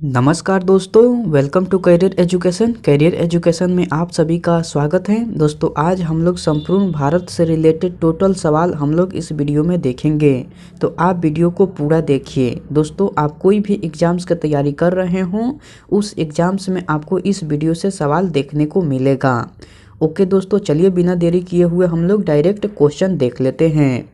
नमस्कार दोस्तों, welcome to career education में आप सभी का स्वागत है। दोस्तों आज हम लोग संपूर्ण भारत से रिलेटेड टोटल सवाल हम लोग इस वीडियो में देखेंगे, तो आप वीडियो को पूरा देखिए। दोस्तों आप कोई भी एग्ज़ाम्स की तैयारी कर रहे हों, उस एग्ज़ाम्स में आपको इस वीडियो से सवाल देखने को मिलेगा। ओके दोस्तों, चलिए बिना देरी किए हुए हम लोग डायरेक्ट क्वेश्चन देख लेते हैं।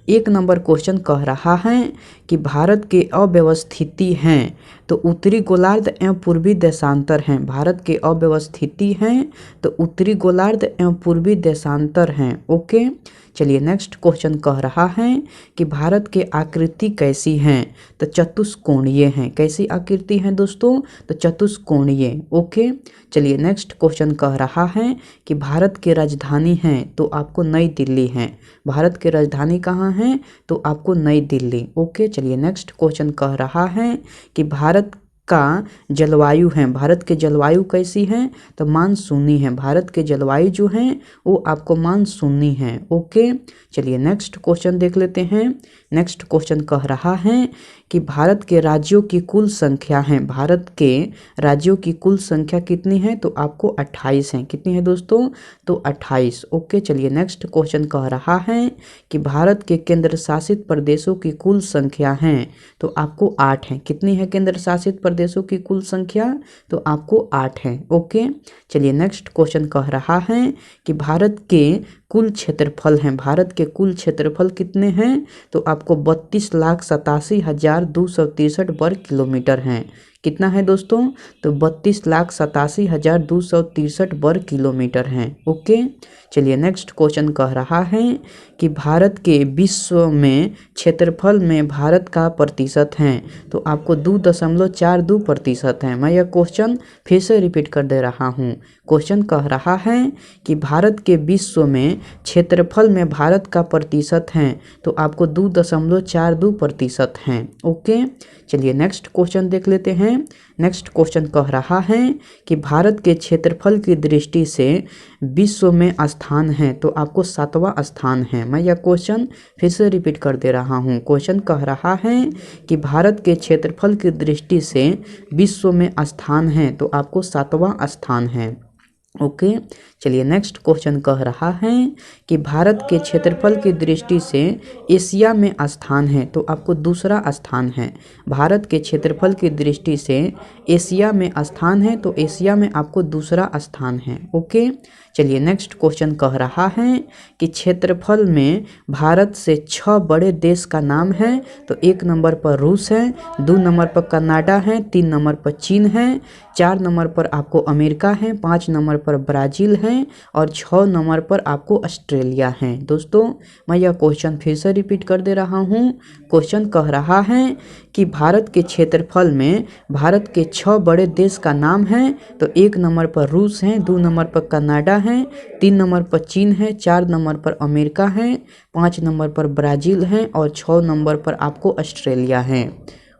एक नंबर क्वेश्चन कह रहा है कि भारत के अव्यवस्थिति हैं तो उत्तरी गोलार्ध एवं पूर्वी देशांतर हैं। भारत के अव्यवस्थिति हैं तो उत्तरी गोलार्ध एवं पूर्वी देशांतर हैं। ओके, चलिए नेक्स्ट क्वेश्चन कह रहा है कि भारत के आकृति कैसी हैं, तो चतुष्कोणीय हैं। कैसी आकृति हैं दोस्तों, तो चतुष्कोणीय। ओके, चलिए नेक्स्ट क्वेश्चन कह रहा है कि भारत की राजधानी हैं तो आपको नई दिल्ली है। भारत की राजधानी कहाँ है, तो आपको नई दिल्ली। ओके, चलिए नेक्स्ट क्वेश्चन कह रहा है कि भारत का जलवायु है। भारत के जलवायु कैसी है, तो मानसूनी है। भारत के जलवायु जो है वो आपको मानसूनी है। ओके, चलिए नेक्स्ट क्वेश्चन देख लेते हैं। नेक्स्ट क्वेश्चन कह रहा है कि भारत के राज्यों की कुल संख्या है। भारत के राज्यों की कुल संख्या कितनी है, तो आपको 28 है। कितनी है दोस्तों, तो 28। ओके, चलिए नेक्स्ट क्वेश्चन कह रहा है कि भारत के केंद्र शासित प्रदेशों की कुल संख्या है, तो आपको 8 है। कितनी है केंद्र शासित प्रदेशों की कुल संख्या, तो आपको 8 है। ओके, चलिए नेक्स्ट क्वेश्चन कह रहा है कि भारत के कुल क्षेत्रफल हैं। भारत के कुल क्षेत्रफल कितने हैं, तो आपको 32,87,263 वर्ग किलोमीटर हैं। कितना है दोस्तों, तो 32,87,263 वर्ग किलोमीटर हैं। ओके, चलिए नेक्स्ट क्वेश्चन कह रहा है कि भारत के विश्व में क्षेत्रफल में भारत का प्रतिशत है, तो आपको 2.42% है। मैं यह क्वेश्चन फिर से रिपीट कर दे रहा हूँ। क्वेश्चन कह रहा है कि भारत के विश्व में क्षेत्रफल में भारत का प्रतिशत है, तो आपको 2.42% हैं। ओके, चलिए नेक्स्ट क्वेश्चन देख लेते हैं। नेक्स्ट क्वेश्चन कह रहा है कि भारत के क्षेत्रफल की दृष्टि से विश्व में स्थान है, तो आपको 7वां स्थान है। मैं यह क्वेश्चन फिर से रिपीट कर दे रहा हूँ। क्वेश्चन कह रहा है कि भारत के क्षेत्रफल की दृष्टि से विश्व में स्थान है, तो आपको 7वां स्थान है। ओके, चलिए नेक्स्ट क्वेश्चन कह रहा है कि भारत के क्षेत्रफल की दृष्टि से एशिया में स्थान है, तो आपको 2रा स्थान है। भारत के क्षेत्रफल की दृष्टि से एशिया में स्थान है, तो एशिया में आपको 2रा स्थान है। ओके, चलिए नेक्स्ट क्वेश्चन कह रहा है कि क्षेत्रफल में भारत से 6 बड़े देश का नाम है, तो 1 नंबर पर रूस है, 2 नंबर पर कनाडा है, 3 नंबर पर चीन है, 4 नंबर पर आपको अमेरिका है, 5 नंबर पर ब्राज़ील है और 6 नंबर पर आपको ऑस्ट्रेलिया है। दोस्तों मैं यह क्वेश्चन फिर से रिपीट कर दे रहा हूँ। क्वेश्चन कह रहा है कि भारत के क्षेत्रफल में भारत के 6 बड़े देश का नाम है, तो 1 नंबर पर रूस है, 2 नंबर पर कनाडा है, 3 नंबर पर चीन है, 4 नंबर पर अमेरिका है, 5 नंबर पर ब्राज़ील है और 6 नंबर पर आपको ऑस्ट्रेलिया है।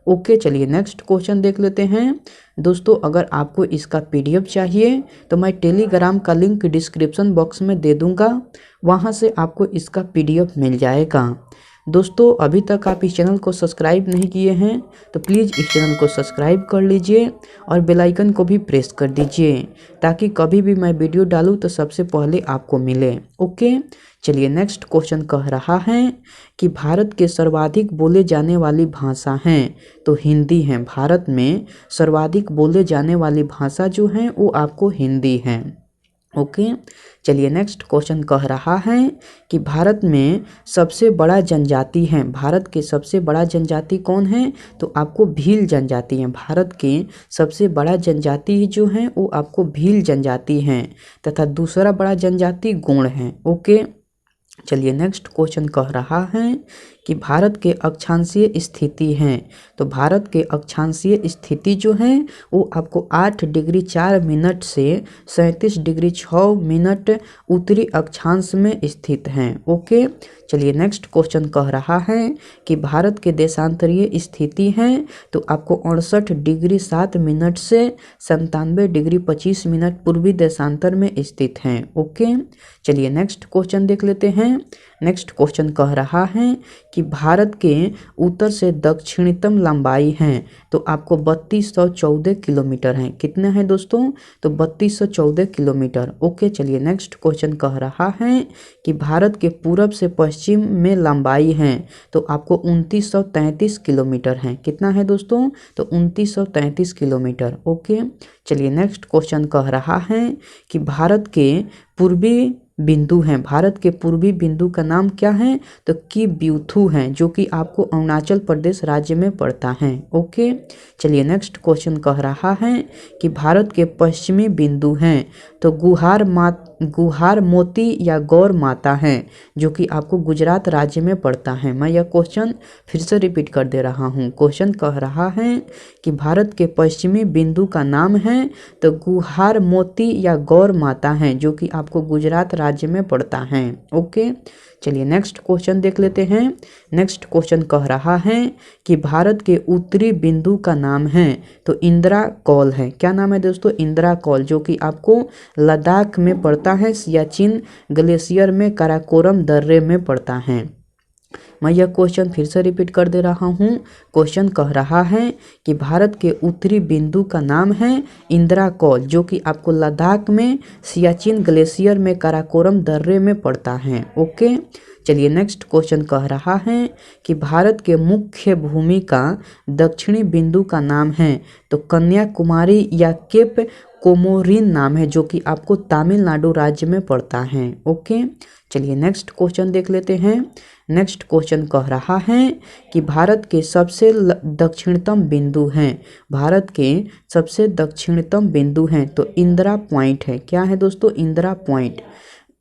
ओके, चलिए नेक्स्ट क्वेश्चन देख लेते हैं। दोस्तों अगर आपको इसका PDF चाहिए तो मैं टेलीग्राम का लिंक डिस्क्रिप्शन बॉक्स में दे दूंगा, वहां से आपको इसका PDF मिल जाएगा। दोस्तों अभी तक आप इस चैनल को सब्सक्राइब नहीं किए हैं तो प्लीज़ इस चैनल को सब्सक्राइब कर लीजिए और बेल आइकन को भी प्रेस कर दीजिए, ताकि कभी भी मैं वीडियो डालूँ तो सबसे पहले आपको मिले। ओके, चलिए नेक्स्ट क्वेश्चन कह रहा है कि भारत के सर्वाधिक बोले जाने वाली भाषा हैं, तो हिंदी है। भारत में सर्वाधिक बोले जाने वाली भाषा जो है वो आपको हिंदी है। ओके, चलिए नेक्स्ट क्वेश्चन कह रहा है कि भारत में सबसे बड़ा जनजाति है। भारत के सबसे बड़ा जनजाति कौन है, तो आपको भील जनजाति है। भारत के सबसे बड़ा जनजाति जो है वो आपको भील जनजाति है, तथा दूसरा बड़ा जनजाति गोंड है। ओके, चलिए नेक्स्ट क्वेश्चन कह रहा है कि भारत के अक्षांशीय स्थिति हैं, तो भारत के अक्षांशीय स्थिति जो है वो आपको 8 डिग्री 4 मिनट से 37 डिग्री 6 मिनट उत्तरी अक्षांश में स्थित हैं। ओके, चलिए नेक्स्ट क्वेश्चन कह रहा है कि भारत के देशांतरीय स्थिति हैं, तो आपको 68 डिग्री 7 मिनट से 97 डिग्री 25 मिनट पूर्वी देशांतर में स्थित हैं। ओके, चलिए नेक्स्ट क्वेश्चन देख लेते हैं। नेक्स्ट क्वेश्चन कह रहा है कि भारत के उत्तर से दक्षिणतम लंबाई है तो आपको 3214 किलोमीटर है। कितना है दोस्तों? तो 3214 किलोमीटर। ओके, चलिए नेक्स्ट क्वेश्चन कह रहा है कि भारत के पूरब से पश्चिम में लंबाई है तो आपको 2933 किलोमीटर है। कितना है दोस्तों? तो 2933 किलोमीटर। ओके, चलिए नेक्स्ट क्वेश्चन कह रहा है कि भारत के पूर्वी बिंदु हैं, भारत के पूर्वी बिंदु का नाम क्या है? तो किब्यूथू है, जो कि आपको अरुणाचल प्रदेश राज्य में पड़ता है। ओके, चलिए नेक्स्ट क्वेश्चन कह रहा है कि भारत के पश्चिमी बिंदु हैं तो गुहार मोती या गौर माता है, जो कि आपको गुजरात राज्य में पड़ता है। मैं यह क्वेश्चन फिर से रिपीट कर दे रहा हूँ। क्वेश्चन कह रहा है कि भारत के पश्चिमी बिंदु का नाम है तो गुहार मोती या गौर माता है, जो कि आपको गुजरात राज्य में पड़ता है। ओके, चलिए नेक्स्ट क्वेश्चन देख लेते हैं। नेक्स्ट क्वेश्चन कह रहा है कि भारत के उत्तरी बिंदु का नाम है तो इंदिरा कौल है। क्या नाम है दोस्तों? इंदिरा कौल, जो कि आपको लद्दाख में पड़ता है, सियाचिन ग्लेशियर में काराकोरम दर्रे में पड़ता है। मैं यह क्वेश्चन फिर से रिपीट कर दे रहा हूँ। क्वेश्चन कह रहा है कि भारत के उत्तरी बिंदु का नाम है इंदिरा कौल, जो कि आपको लद्दाख में सियाचिन ग्लेशियर में काराकोरम दर्रे में पड़ता है। ओके, चलिए नेक्स्ट क्वेश्चन कह रहा है कि भारत के मुख्य भूमि का दक्षिणी बिंदु का नाम है तो कन्याकुमारी या केप कोमोरिन नाम है, जो कि आपको तमिलनाडु राज्य में पड़ता है। ओके, चलिए नेक्स्ट क्वेश्चन देख लेते हैं। नेक्स्ट क्वेश्चन कह रहा है कि भारत के सबसे दक्षिणतम बिंदु हैं, भारत के सबसे दक्षिणतम बिंदु हैं तो इंदिरा पॉइंट है। क्या है दोस्तों? इंदिरा पॉइंट।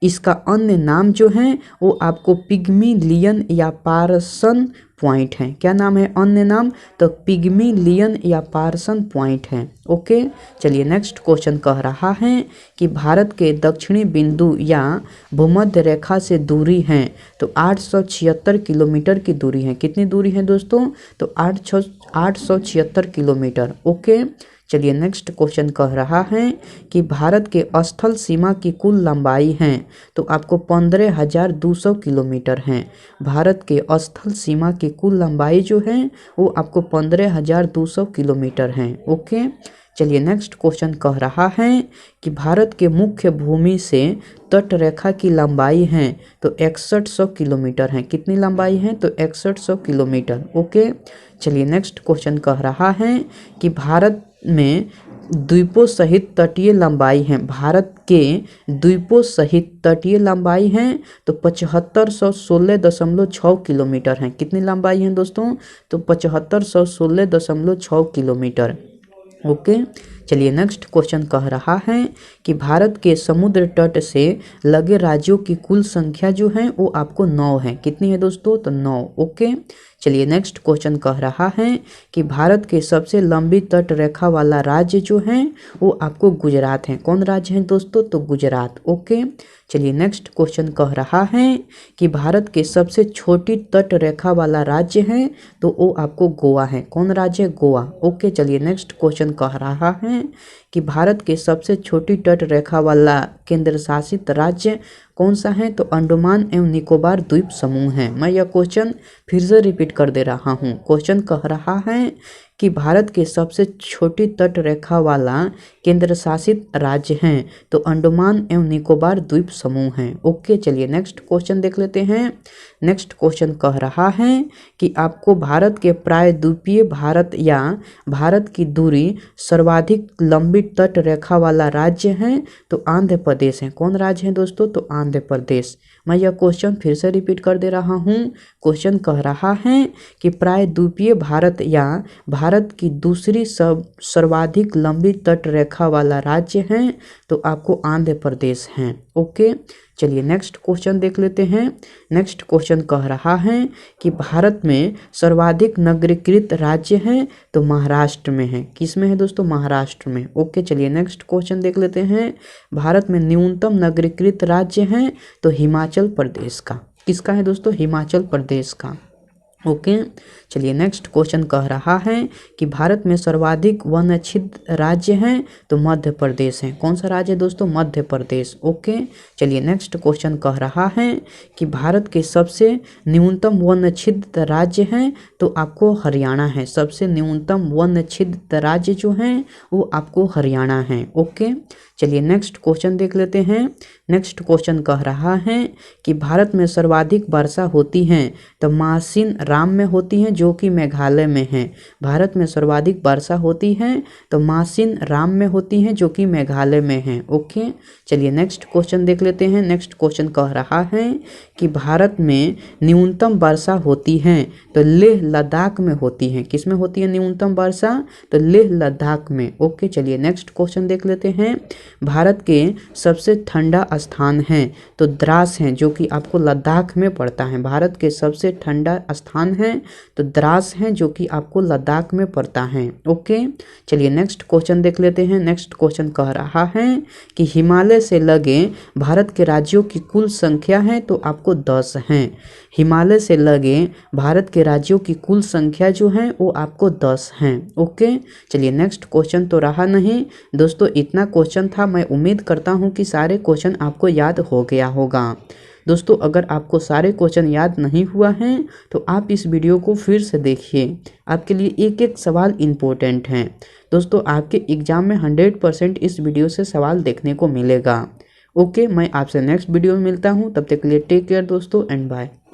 इसका अन्य नाम जो है वो आपको पिग्मिलियन या पार्सन पॉइंट है। क्या नाम है अन्य नाम? तो पिग्मिलियन या पार्सन पॉइंट है। ओके, चलिए नेक्स्ट क्वेश्चन कह रहा है कि भारत के दक्षिणी बिंदु या भूमध्य रेखा से दूरी है तो 876 किलोमीटर की दूरी है। कितनी दूरी है दोस्तों? तो 876 किलोमीटर। ओके, चलिए नेक्स्ट क्वेश्चन कह रहा है कि भारत के स्थल सीमा की कुल लंबाई है तो आपको 15,200 किलोमीटर है। भारत के स्थल सीमा की कुल लंबाई जो है वो आपको 15,200 किलोमीटर है। ओके, चलिए नेक्स्ट क्वेश्चन कह रहा है कि भारत के मुख्य भूमि से तट रेखा की लंबाई है तो 6100 किलोमीटर है। कितनी लंबाई है? तो 6100 किलोमीटर। ओके, चलिए नेक्स्ट क्वेश्चन कह रहा है कि भारत में द्वीपों सहित तटीय लंबाई है, भारत के द्वीपों सहित तटीय लंबाई है तो 7516.6 किलोमीटर है। कितनी लंबाई है दोस्तों? तो 7516.6 किलोमीटर। ओके, चलिए नेक्स्ट क्वेश्चन कह रहा है कि भारत के समुद्र तट से लगे राज्यों की कुल संख्या जो है वो आपको 9 है। कितनी है दोस्तों? तो 9। ओके, चलिए नेक्स्ट क्वेश्चन कह रहा है कि भारत के सबसे लंबी तट रेखा वाला राज्य जो है वो आपको गुजरात है। कौन राज्य है दोस्तों? तो गुजरात। ओके, चलिए नेक्स्ट क्वेश्चन कह रहा है कि भारत के सबसे छोटी तट रेखा वाला राज्य है तो वो आपको गोवा है। कौन राज्य है? गोवा। ओके, चलिए नेक्स्ट क्वेश्चन कह रहा है कि भारत के सबसे छोटी तट रेखा वाला केंद्र शासित राज्य कौन सा है? तो अंडमान एवं निकोबार द्वीप समूह है। मैं यह क्वेश्चन फिर से रिपीट कर दे रहा हूँ। क्वेश्चन कह रहा है कि भारत के सबसे छोटी तट रेखा वाला केंद्र शासित राज्य हैं तो अंडमान एवं निकोबार द्वीप समूह हैं। ओके, चलिए नेक्स्ट क्वेश्चन देख लेते हैं। नेक्स्ट क्वेश्चन कह रहा है कि आपको भारत के प्रायद्वीपीय भारत या भारत की दूरी सर्वाधिक लंबी तट रेखा वाला राज्य है तो आंध्र प्रदेश है। कौन राज्य है दोस्तों? तो आंध्र प्रदेश। मैं यह क्वेश्चन फिर से रिपीट कर दे रहा हूँ। क्वेश्चन कह रहा है कि प्रायद्वीपीय भारत या भारत की दूसरी सर्वाधिक लंबी तट रेखा वाला राज्य है तो आपको आंध्र प्रदेश है। ओके, चलिए नेक्स्ट क्वेश्चन देख लेते हैं। नेक्स्ट क्वेश्चन कह रहा है कि भारत में सर्वाधिक नगरीकृत राज्य है तो महाराष्ट्र में है। किस में है दोस्तों? महाराष्ट्र में। ओके, चलिए नेक्स्ट क्वेश्चन देख लेते हैं। भारत में न्यूनतम नगरीकृत राज्य है तो हिमाचल प्रदेश का। किसका है दोस्तों? हिमाचल प्रदेश का। ओके। चलिए नेक्स्ट क्वेश्चन कह रहा है कि भारत में सर्वाधिक वनच्छिद राज्य हैं, तो मध्य प्रदेश है। कौन सा राज्य है दोस्तों? मध्य प्रदेश। ओके। चलिए नेक्स्ट क्वेश्चन कह रहा है कि भारत के सबसे न्यूनतम वनच्छिद राज्य हैं, तो आपको हरियाणा है। सबसे न्यूनतम वनच्छिद राज्य जो हैं वो आपको हरियाणा है। ओके। चलिए नेक्स्ट क्वेश्चन देख लेते हैं। नेक्स्ट क्वेश्चन कह रहा है कि भारत में सर्वाधिक वर्षा होती है, तो मासिन राम में होती हैं जो कि मेघालय में है। भारत में सर्वाधिक वर्षा होती है तो मासिन राम में होती हैं जो कि मेघालय में है। ओके। चलिए नेक्स्ट क्वेश्चन देख लेते हैं। नेक्स्ट क्वेश्चन कह रहा है कि भारत में न्यूनतम वर्षा होती है, तो लेह लद्दाख में होती है। किस में होती है न्यूनतम वर्षा? तो लेह लद्दाख में। ओके। चलिए नेक्स्ट क्वेश्चन देख लेते हैं। भारत के सबसे ठंडा स्थान है, तो द्रास है जो कि आपको लद्दाख में पड़ता है। भारत के सबसे ठंडा स्थान है तो द्रास है जो कि आपको लद्दाख में पड़ता है। ओके। चलिए नेक्स्ट क्वेश्चन देख लेते हैं। नेक्स्ट क्वेश्चन कह रहा है कि हिमालय से लगे भारत के राज्यों की कुल संख्या है, तो आपको 10 हैं। हिमालय से लगे भारत के राज्यों की कुल संख्या जो है वो आपको 10 हैं। ओके। चलिए नेक्स्ट क्वेश्चन तो रहा नहीं दोस्तों, इतना क्वेश्चन था। मैं उम्मीद करता हूँ कि सारे क्वेश्चन आपको याद हो गया होगा। दोस्तों अगर आपको सारे क्वेश्चन याद नहीं हुआ है तो आप इस वीडियो को फिर से देखिए, आपके लिए एक एक सवाल इम्पोर्टेंट हैं। दोस्तों आपके एग्जाम में 100% इस वीडियो से सवाल देखने को मिलेगा। ओके। मैं आपसे नेक्स्ट वीडियो में मिलता हूँ, तब तक के लिए टेक केयर दोस्तों एंड बाय।